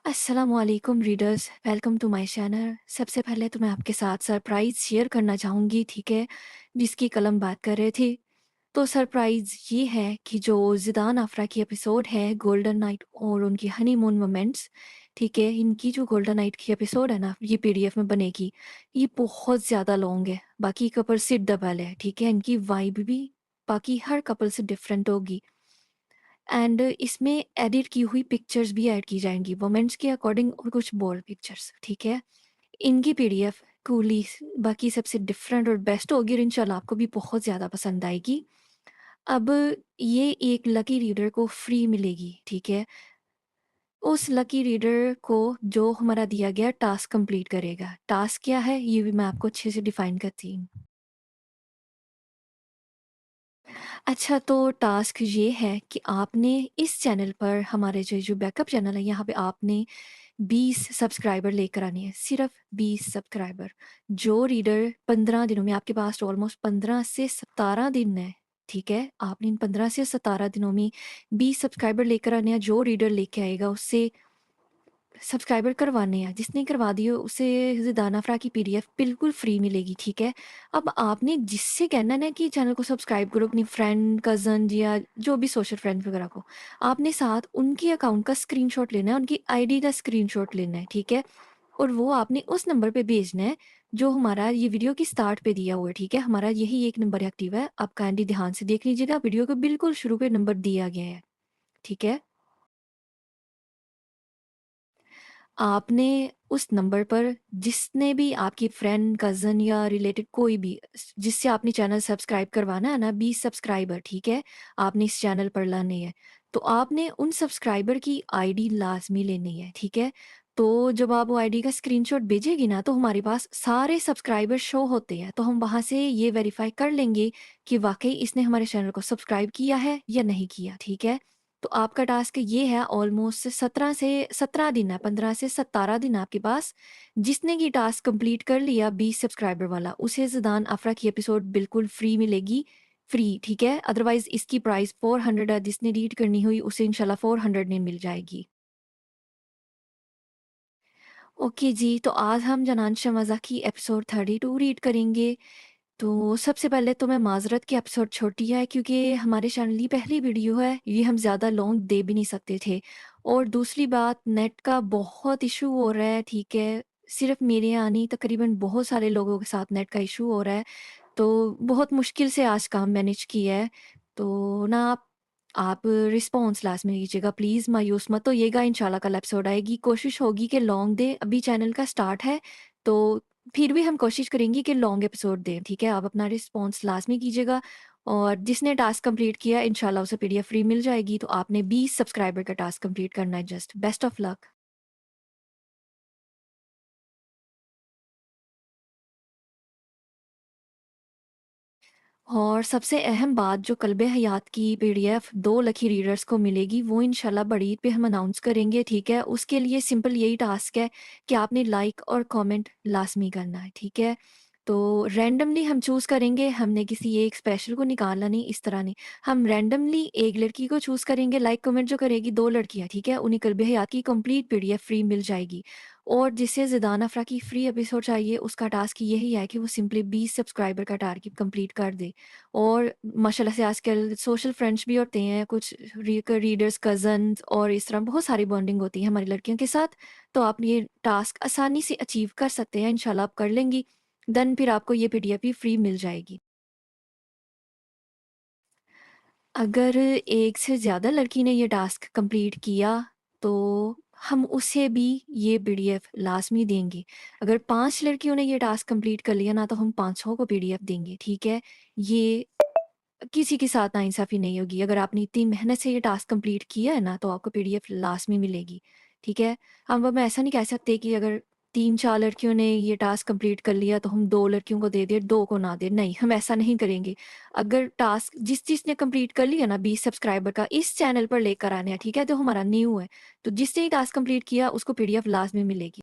अस्सलामुअलैकुम readers, welcome to my channel. सबसे पहले तो मैं आपके साथ सरप्राइज़ शेयर करना चाहूँगी, ठीक है, जिसकी कल हम बात कर रहे थे। तो सरप्राइज़ ये है कि जो ज़िदान अफ़रा की एपिसोड है गोल्डन नाइट और उनकी हनीमून मोमेंट्स, ठीक है, इनकी जो गोल्डन नाइट की एपिसोड है ना, ये पीडीएफ में बनेगी। ये बहुत ज़्यादा लॉन्ग है, बाकी कपल से डबल है, ठीक है, इनकी वाइब भी बाकी हर कपल से डिफरेंट होगी। एंड इसमें एडिट की हुई पिक्चर्स भी ऐड की जाएँगी, वोमेंस के अकॉर्डिंग और कुछ बोल्ड पिक्चर्स, ठीक है? इनकी पीडीएफ कूली बाकी सबसे डिफरेंट और बेस्ट होगी और इंशाल्लाह आपको भी बहुत ज़्यादा पसंद आएगी। अब ये एक लकी रीडर को फ्री मिलेगी, ठीक है? उस लकी रीडर को जो हमारा दिया गया टास्क कंप्लीट करेगा। टास्क क्या है, ये भी मैं आपको अच्छे से डिफ़ाइन करती हूँ। अच्छा, तो टास्क ये है कि आपने इस चैनल पर हमारे जो बैकअप चैनल है, यहाँ पे आपने 20 सब्सक्राइबर लेकर आने हैं, सिर्फ 20 सब्सक्राइबर। जो रीडर 15 दिनों में, आपके पास ऑलमोस्ट 15 से 17 दिन है, ठीक है? आपने इन 15 से 17 दिनों में 20 सब्सक्राइबर लेकर आने हैं। जो रीडर लेके आएगा उससे सब्सक्राइबर करवाने हैं, जिसने करवा दिए उसे ज़िदाना फ़रा की पीडीएफ बिल्कुल फ्री मिलेगी, ठीक है? अब आपने जिससे कहना है ना कि चैनल को सब्सक्राइब करो, अपनी फ्रेंड, कज़न या जो भी सोशल फ्रेंड वगैरह को, आपने साथ उनके अकाउंट का स्क्रीनशॉट लेना है, उनकी आईडी का स्क्रीनशॉट लेना है, ठीक है? और वो आपने उस नंबर पे भेजना है, जो हमारा ये वीडियो की स्टार्ट पे दिया हुआ है, ठीक है? हमारा यही एक नंबर एक्टिव है, आप काइंडली ध्यान से देख लीजिएगा, वीडियो के बिल्कुल शुरू पे नंबर दिया गया है, ठीक है? आपने उस नंबर पर जिसने भी आपकी फ्रेंड, कज़न या रिलेटेड कोई भी जिससे आपने चैनल सब्सक्राइब करवाना है ना, 20 सब्सक्राइबर, ठीक है? आपने इस चैनल पर लाने हैं। तो आपने उन सब्सक्राइबर की आईडी लाज़मी लेनी है, ठीक है? तो जब आप वो आईडी का स्क्रीनशॉट भेजेंगी ना, तो हमारे पास सारे सब्सक्राइबर शो होते हैं। तो हम वहाँ से ये वेरीफ़ाई कर लेंगे कि वाक़ई इसने हमारे चैनल को सब्सक्राइब किया है या नहीं किया, ठीक है? तो आपका टास्क ये है, ऑलमोस्ट 17 दिन है, 15 से 17 दिन है आपके पास। जिसने ये टास्क कंप्लीट कर लिया 20 सब्सक्राइबर वाला, उसे ज़िदान अफ़रा की एपिसोड बिल्कुल फ्री मिलेगी, फ्री, ठीक है? अदरवाइज़ इसकी प्राइस 400 है, जिसने रीड करनी हुई उसे इंशाल्लाह 400 में मिल जाएगी। ओके जी, तो आज हम जनान शहज़ा की एपिसोड 32 रीड करेंगे। तो सबसे पहले तो मैं माज़रत कि एपिसोड छोटी है, क्योंकि हमारे चैनल की पहली वीडियो है, ये हम ज़्यादा लॉन्ग दे भी नहीं सकते थे। और दूसरी बात, नेट का बहुत इशू हो रहा है, ठीक है? सिर्फ़ मेरे यहाँ नहीं, तकरीबन बहुत सारे लोगों के साथ नेट का इशू हो रहा है, तो बहुत मुश्किल से आज काम मैनेज किया है। तो ना आप रिस्पॉन्स लाज़मी कीजिएगा, प्लीज़ मायूस मत होइएगा, इंशाल्लाह कल एपिसोड आएगी। कोशिश होगी कि लॉन्ग दें, अभी चैनल का स्टार्ट है, तो फिर भी हम कोशिश करेंगे कि लॉन्ग एपिसोड दें, ठीक है? आप अपना रिस्पॉन्स लाज़मी कीजिएगा और जिसने टास्क कंप्लीट किया इंशाल्लाह उसे पीडीएफ फ्री मिल जाएगी। तो आपने 20 सब्सक्राइबर का टास्क कंप्लीट करना है जस्ट। Best of luck. और सबसे अहम बात, जो कल्बे हयात की पीडीएफ 2 लकी रीडर्स को मिलेगी, वो इंशाल्लाह बड़ी ईद पे हम अनाउंस करेंगे, ठीक है? उसके लिए सिंपल यही टास्क है कि आपने लाइक और कमेंट लाज़मी करना है, ठीक है? तो रैंडमली हम चूज़ करेंगे, हमने किसी एक स्पेशल को निकालना नहीं, इस तरह नहीं। हम रैंडमली एक लड़की को चूज़ करेंगे, लाइक कमेंट जो करेगी 2 लड़कियाँ, ठीक है? उन्हें कल्बे हयात की कंप्लीट पीडीएफ फ्री मिल जाएगी। और जिसे ज़िदान अफ़रा की फ्री एपिसोड चाहिए, उसका टास्क यही है कि वो सिंपली 20 सब्सक्राइबर का टारगेट कंप्लीट कर दे। और माशाल्लाह से आजकल सोशल फ्रेंड्स भी होते हैं, कुछ रीडर्स, कज़न्स और इस तरह बहुत सारी बॉन्डिंग होती है हमारी लड़कियों के साथ। तो आप ये टास्क आसानी से अचीव कर सकते हैं, इंशाल्लाह आप कर लेंगी। देन फिर आपको ये पीडीएफ भी फ्री मिल जाएगी। अगर एक से ज़्यादा लड़की ने ये टास्क कंप्लीट किया, तो हम उसे भी ये पीडीएफ लाज़मी देंगे। अगर 5 लड़कियों ने ये टास्क कंप्लीट कर लिया ना, तो हम 500 को पीडीएफ देंगे, ठीक है? ये किसी के साथ नाइंसाफ़ी नहीं होगी। अगर आपने इतनी मेहनत से ये टास्क कंप्लीट किया है ना, तो आपको पीडीएफ लाज़मी मिलेगी, ठीक है? हम ऐसा नहीं कह सकते कि अगर 3-4 लड़कियों ने ये टास्क कंप्लीट कर लिया, तो हम 2 लड़कियों को दे दें, 2 को ना दें। नहीं, हम ऐसा नहीं करेंगे। अगर टास्क जिसने कंप्लीट कर लिया ना 20 सब्सक्राइबर का, इस चैनल पर लेकर आने हैं, ठीक है? जो हमारा न्यू है, तो जिसने ये टास्क कंप्लीट किया, उसको पीडीएफ लाज़मी मिलेगी।